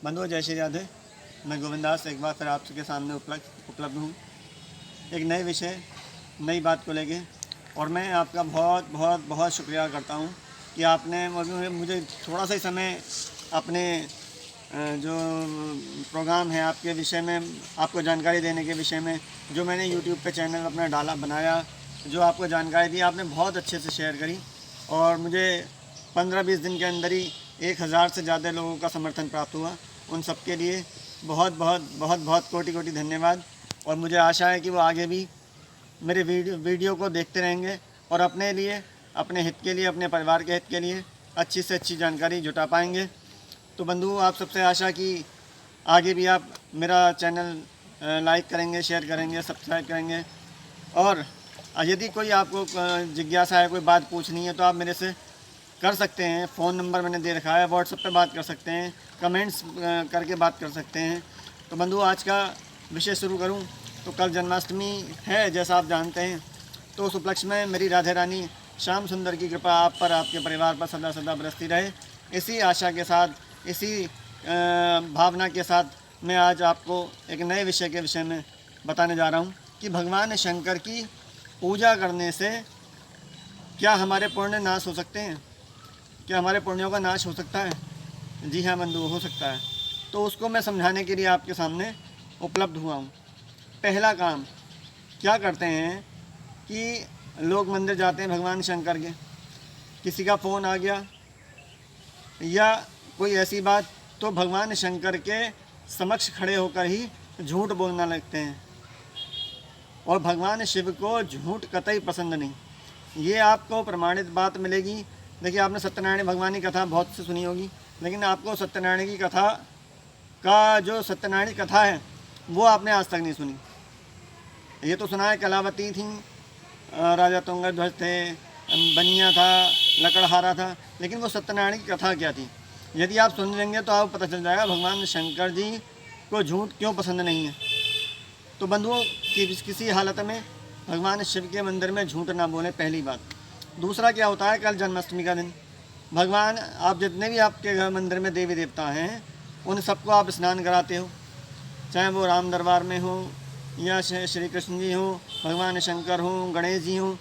बंधुओं जय श्री राधे। मैं गोविंदास एक बार फिर आप सबके सामने उपलब्ध हूँ एक नए विषय नई बात को लेके। और मैं आपका बहुत बहुत बहुत शुक्रिया करता हूँ कि आपने मुझे थोड़ा सा ही समय अपने जो प्रोग्राम है आपके विषय में, आपको जानकारी देने के विषय में, जो मैंने यूट्यूब पे चैनल अपना डाला बनाया, जो आपको जानकारी दी आपने बहुत अच्छे से शेयर करी। और मुझे 15-20 दिन के अंदर ही 1000 से ज़्यादा लोगों का समर्थन प्राप्त हुआ। उन सब के लिए बहुत बहुत बहुत बहुत कोटि कोटि धन्यवाद। और मुझे आशा है कि वो आगे भी मेरे वीडियो को देखते रहेंगे और अपने लिए, अपने हित के लिए, अपने परिवार के हित के लिए अच्छी से अच्छी जानकारी जुटा पाएंगे। तो बंधु, आप सबसे आशा कि आगे भी आप मेरा चैनल लाइक करेंगे, शेयर करेंगे, सब्सक्राइब करेंगे। और यदि कोई आपको जिज्ञासा है, कोई बात पूछनी है, तो आप मेरे से कर सकते हैं। फ़ोन नंबर मैंने दे रखा है, व्हाट्सएप पे बात कर सकते हैं, कमेंट्स करके बात कर सकते हैं। तो बंधु, आज का विषय शुरू करूं तो कल जन्माष्टमी है, जैसा आप जानते हैं। तो उस उपलक्ष्य में मेरी राधे रानी श्याम सुंदर की कृपा आप पर, आपके परिवार पर सदा सदा बरसती रहे। इसी आशा के साथ, इसी भावना के साथ मैं आज आपको एक नए विषय के विषय में बताने जा रहा हूँ कि भगवान शंकर की पूजा करने से क्या हमारे पुण्य नाश हो सकते हैं, क्या हमारे पुण्यों का नाश हो सकता है? जी हाँ बंधु, हो सकता है। तो उसको मैं समझाने के लिए आपके सामने उपलब्ध हुआ हूँ। पहला काम क्या करते हैं कि लोग मंदिर जाते हैं भगवान शंकर के, किसी का फ़ोन आ गया या कोई ऐसी बात, तो भगवान शंकर के समक्ष खड़े होकर ही झूठ बोलना लगते हैं। और भगवान शिव को झूठ कतई पसंद नहीं। ये आपको प्रमाणित बात मिलेगी। देखिए, आपने सत्यनारायण भगवान की कथा बहुत से सुनी होगी, लेकिन आपको सत्यनारायण की कथा का जो सत्यनारायण की कथा है वो आपने आज तक नहीं सुनी। ये तो सुना है कलावती थी, राजा तुंगध्वज थे, बनिया था, लकड़हारा था, लेकिन वो सत्यनारायण की कथा क्या थी? यदि आप सुन लेंगे तो आपको पता चल जाएगा भगवान शंकर जी को झूठ क्यों पसंद नहीं है। तो बंधुओं, किसी हालत में भगवान शिव के मंदिर में झूठ ना बोलें, पहली बात। दूसरा क्या होता है, कल जन्माष्टमी का दिन भगवान, आप जितने भी आपके घर मंदिर में देवी देवता हैं उन सबको आप स्नान कराते हो, चाहे वो राम दरबार में हो या श्री कृष्ण जी हो, भगवान शंकर हो, गणेश जी हो।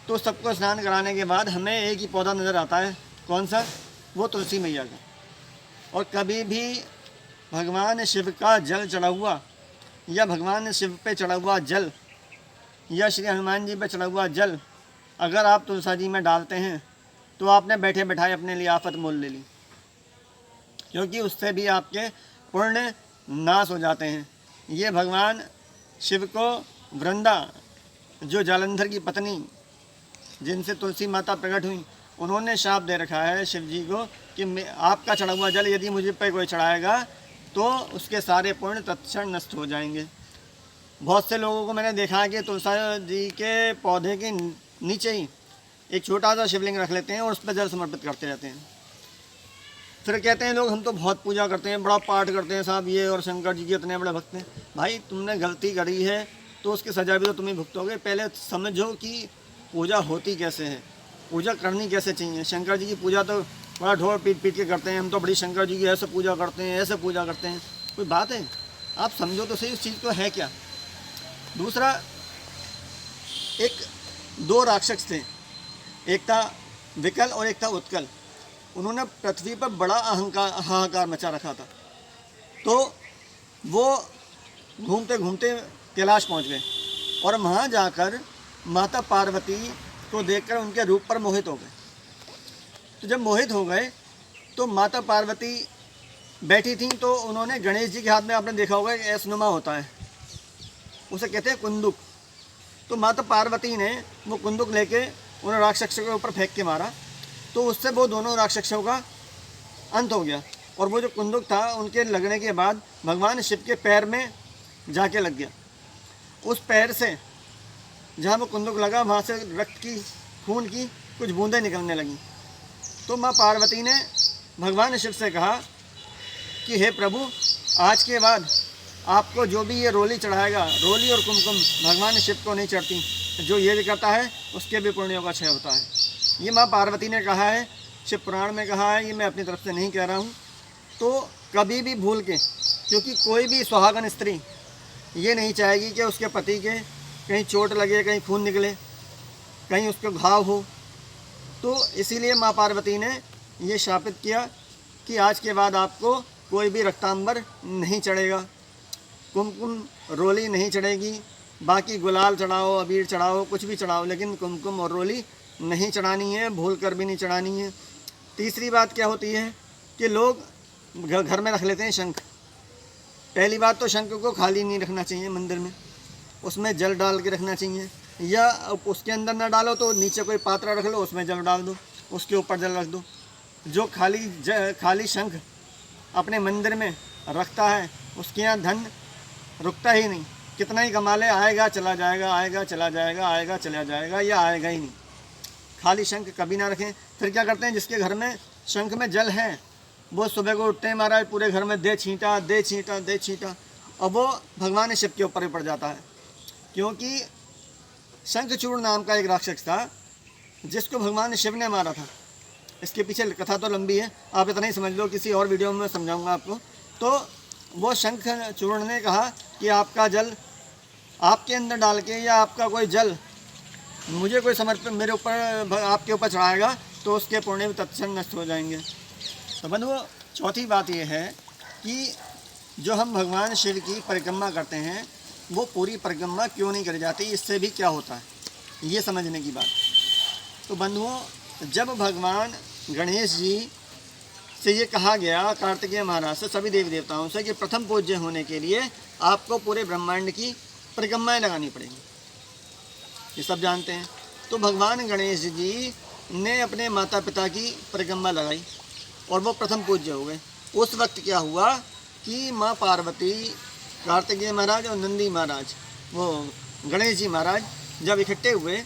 तो सबको स्नान कराने के बाद हमें एक ही पौधा नज़र आता है, कौन सा? वो तुलसी मैया का। और कभी भी भगवान शिव का जल चढ़ा हुआ या भगवान शिव पे चढ़ा हुआ जल या श्री हनुमान जी पे चढ़ा हुआ जल अगर आप तुलसी जी में डालते हैं तो आपने बैठे बैठाए अपने लिए आफत मोल ले ली, क्योंकि उससे भी आपके पुण्य नाश हो जाते हैं। ये भगवान शिव को वृंदा, जो जालंधर की पत्नी जिनसे तुलसी माता प्रकट हुई, उन्होंने शाप दे रखा है शिव जी को कि आपका चढ़ा हुआ जल यदि मुझे पे कोई चढ़ाएगा तो उसके सारे पुण्य तत्क्षण नष्ट हो जाएंगे। बहुत से लोगों को मैंने देखा है कि तुलसी जी के पौधे के नीचे ही एक छोटा सा शिवलिंग रख लेते हैं और उस पर जल समर्पित करते रहते हैं। फिर कहते हैं लोग, हम तो बहुत पूजा करते हैं, बड़ा पाठ करते हैं साहब ये, और शंकर जी के इतने बड़े भक्त हैं। भाई, तुमने गलती करी है तो उसकी सजा भी तो तुम ही भुगतोगे। पहले समझो कि पूजा होती कैसे है, पूजा करनी कैसे चाहिए। शंकर जी की पूजा तो बड़ा ढोल पीट पीट के करते हैं, हम तो बड़ी शंकर जी की ऐसे पूजा करते हैं, ऐसे पूजा करते हैं। कोई बात है? आप समझो तो सही उस चीज़ को है क्या। दूसरा, दो राक्षस थे, एक था विकल और एक था उत्कल। उन्होंने पृथ्वी पर बड़ा हाहाकार मचा रखा था। तो वो घूमते घूमते कैलाश पहुंच गए और वहाँ जाकर माता पार्वती को देखकर उनके रूप पर मोहित हो गए। तो जब मोहित हो गए तो माता पार्वती बैठी थी, तो उन्होंने गणेश जी के हाथ में, आपने देखा होगा, एक ऐसनुमा होता है, उसे कहते हैं कुंदुक। तो माता पार्वती ने वो कुंदुक लेके उन राक्षसों के ऊपर फेंक के मारा, तो उससे वो दोनों राक्षसों का अंत हो गया। और वो जो कुंदुक था उनके लगने के बाद भगवान शिव के पैर में जाके लग गया। उस पैर से जहाँ वो कुंदुक लगा वहाँ से रक्त की, खून की कुछ बूंदें निकलने लगीं। तो माँ पार्वती ने भगवान शिव से कहा कि हे प्रभु, आज के बाद आपको जो भी ये रोली चढ़ाएगा, रोली और कुमकुम भगवान शिव को नहीं चढ़ती, जो ये भी करता है उसके भी पुण्यों का क्षय होता है। ये माँ पार्वती ने कहा है, शिव पुराण में कहा है, ये मैं अपनी तरफ से नहीं कह रहा हूँ। तो कभी भी भूल के, क्योंकि कोई भी सुहागन स्त्री ये नहीं चाहेगी कि उसके पति के कहीं चोट लगे, कहीं खून निकले, कहीं उसको घाव हो। तो इसीलिए माँ पार्वती ने ये शापित किया कि आज के बाद आपको कोई भी रक्तांबर नहीं चढ़ेगा, कुमकुम रोली नहीं चढ़ेगी। बाकी गुलाल चढ़ाओ, अबीर चढ़ाओ, कुछ भी चढ़ाओ, लेकिन कुमकुम और रोली नहीं चढ़ानी है, भूल कर भी नहीं चढ़ानी है। तीसरी बात क्या होती है कि लोग घर में रख लेते हैं शंख। पहली बात तो शंख को खाली नहीं रखना चाहिए मंदिर में, उसमें जल डाल के रखना चाहिए, या उसके अंदर ना डालो तो नीचे कोई पात्र रख लो, उसमें जल डाल दो, उसके ऊपर जल रख दो। जो खाली शंख अपने मंदिर में रखता है उसके यहाँ धन रुकता ही नहीं, कितना ही कमा ले, आएगा चला जाएगा, आएगा चला जाएगा, आएगा चला जाएगा, या आएगा ही नहीं। खाली शंख कभी ना रखें। फिर क्या करते हैं, जिसके घर में शंख में जल है वो सुबह को उठते हैं, महाराज पूरे घर में दे छींटा दे छींटा दे छींटा, और वो भगवान शिव के ऊपर ही पड़ जाता है। क्योंकि शंखचूड़ नाम का एक राक्षस था जिसको भगवान शिव ने मारा था। इसके पीछे कथा तो लंबी है, आप इतना ही समझ लो, किसी और वीडियो में समझाऊंगा आपको। तो वो शंखचूड़ ने कहा कि आपका जल आपके अंदर डाल के, या आपका कोई जल मुझे कोई समर्पण मेरे ऊपर आपके ऊपर चढ़ाएगा तो उसके पुण्य भी तत्क्षण नष्ट हो जाएंगे। तो बंधुओं, चौथी बात यह है कि जो हम भगवान शिव की परिक्रमा करते हैं वो पूरी परिक्रमा क्यों नहीं करी जाती, इससे भी क्या होता है, ये समझने की बात। तो बंधुओं, जब भगवान गणेश जी से ये कहा गया कार्तिकेय महाराज से, सभी देवी देवताओं से, कि प्रथम पूज्य होने के लिए आपको पूरे ब्रह्मांड की परिक्रमाएँ लगानी पड़ेंगी, ये सब जानते हैं। तो भगवान गणेश जी ने अपने माता पिता की परिक्रमा लगाई और वो प्रथम पूज्य हो गए। उस वक्त क्या हुआ कि माँ पार्वती, कार्तिकेय महाराज और नंदी महाराज, वो गणेश जी महाराज जब इकट्ठे हुए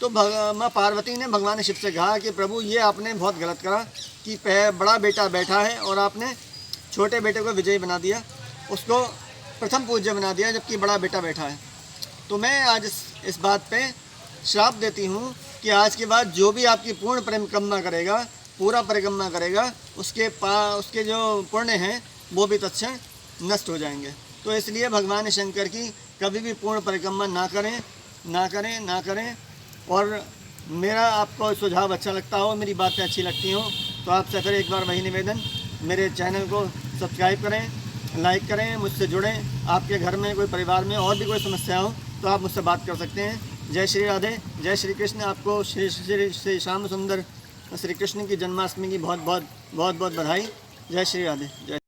तो माँ पार्वती ने भगवान शिव से कहा कि प्रभु, ये आपने बहुत गलत करा कि बड़ा बेटा बैठा है और आपने छोटे बेटे को विजयी बना दिया, उसको प्रथम पूज्य बना दिया, जबकि बड़ा बेटा बैठा है। तो मैं आज इस बात पे श्राप देती हूँ कि आज के बाद जो भी आपकी पूर्ण परिक्रमा करेगा, पूरा परिक्रमा करेगा, उसके जो पुण्य हैं वो भी तत्क्षण नष्ट हो जाएंगे। तो इसलिए भगवान शंकर की कभी भी पूर्ण परिक्रमा ना करें, ना करें, ना करें। और मेरा आपको सुझाव अच्छा लगता हो, मेरी बातें अच्छी लगती हो, तो आपसे फिर एक बार वही निवेदन, मेरे चैनल को सब्सक्राइब करें, लाइक करें, मुझसे जुड़ें। आपके घर में कोई परिवार में और भी कोई समस्या हो तो आप मुझसे बात कर सकते हैं। जय श्री राधे, जय श्री कृष्ण। आपको श्री श्याम सुंदर श्री कृष्ण की जन्माष्टमी की बहुत बहुत बधाई। जय श्री राधे, जय।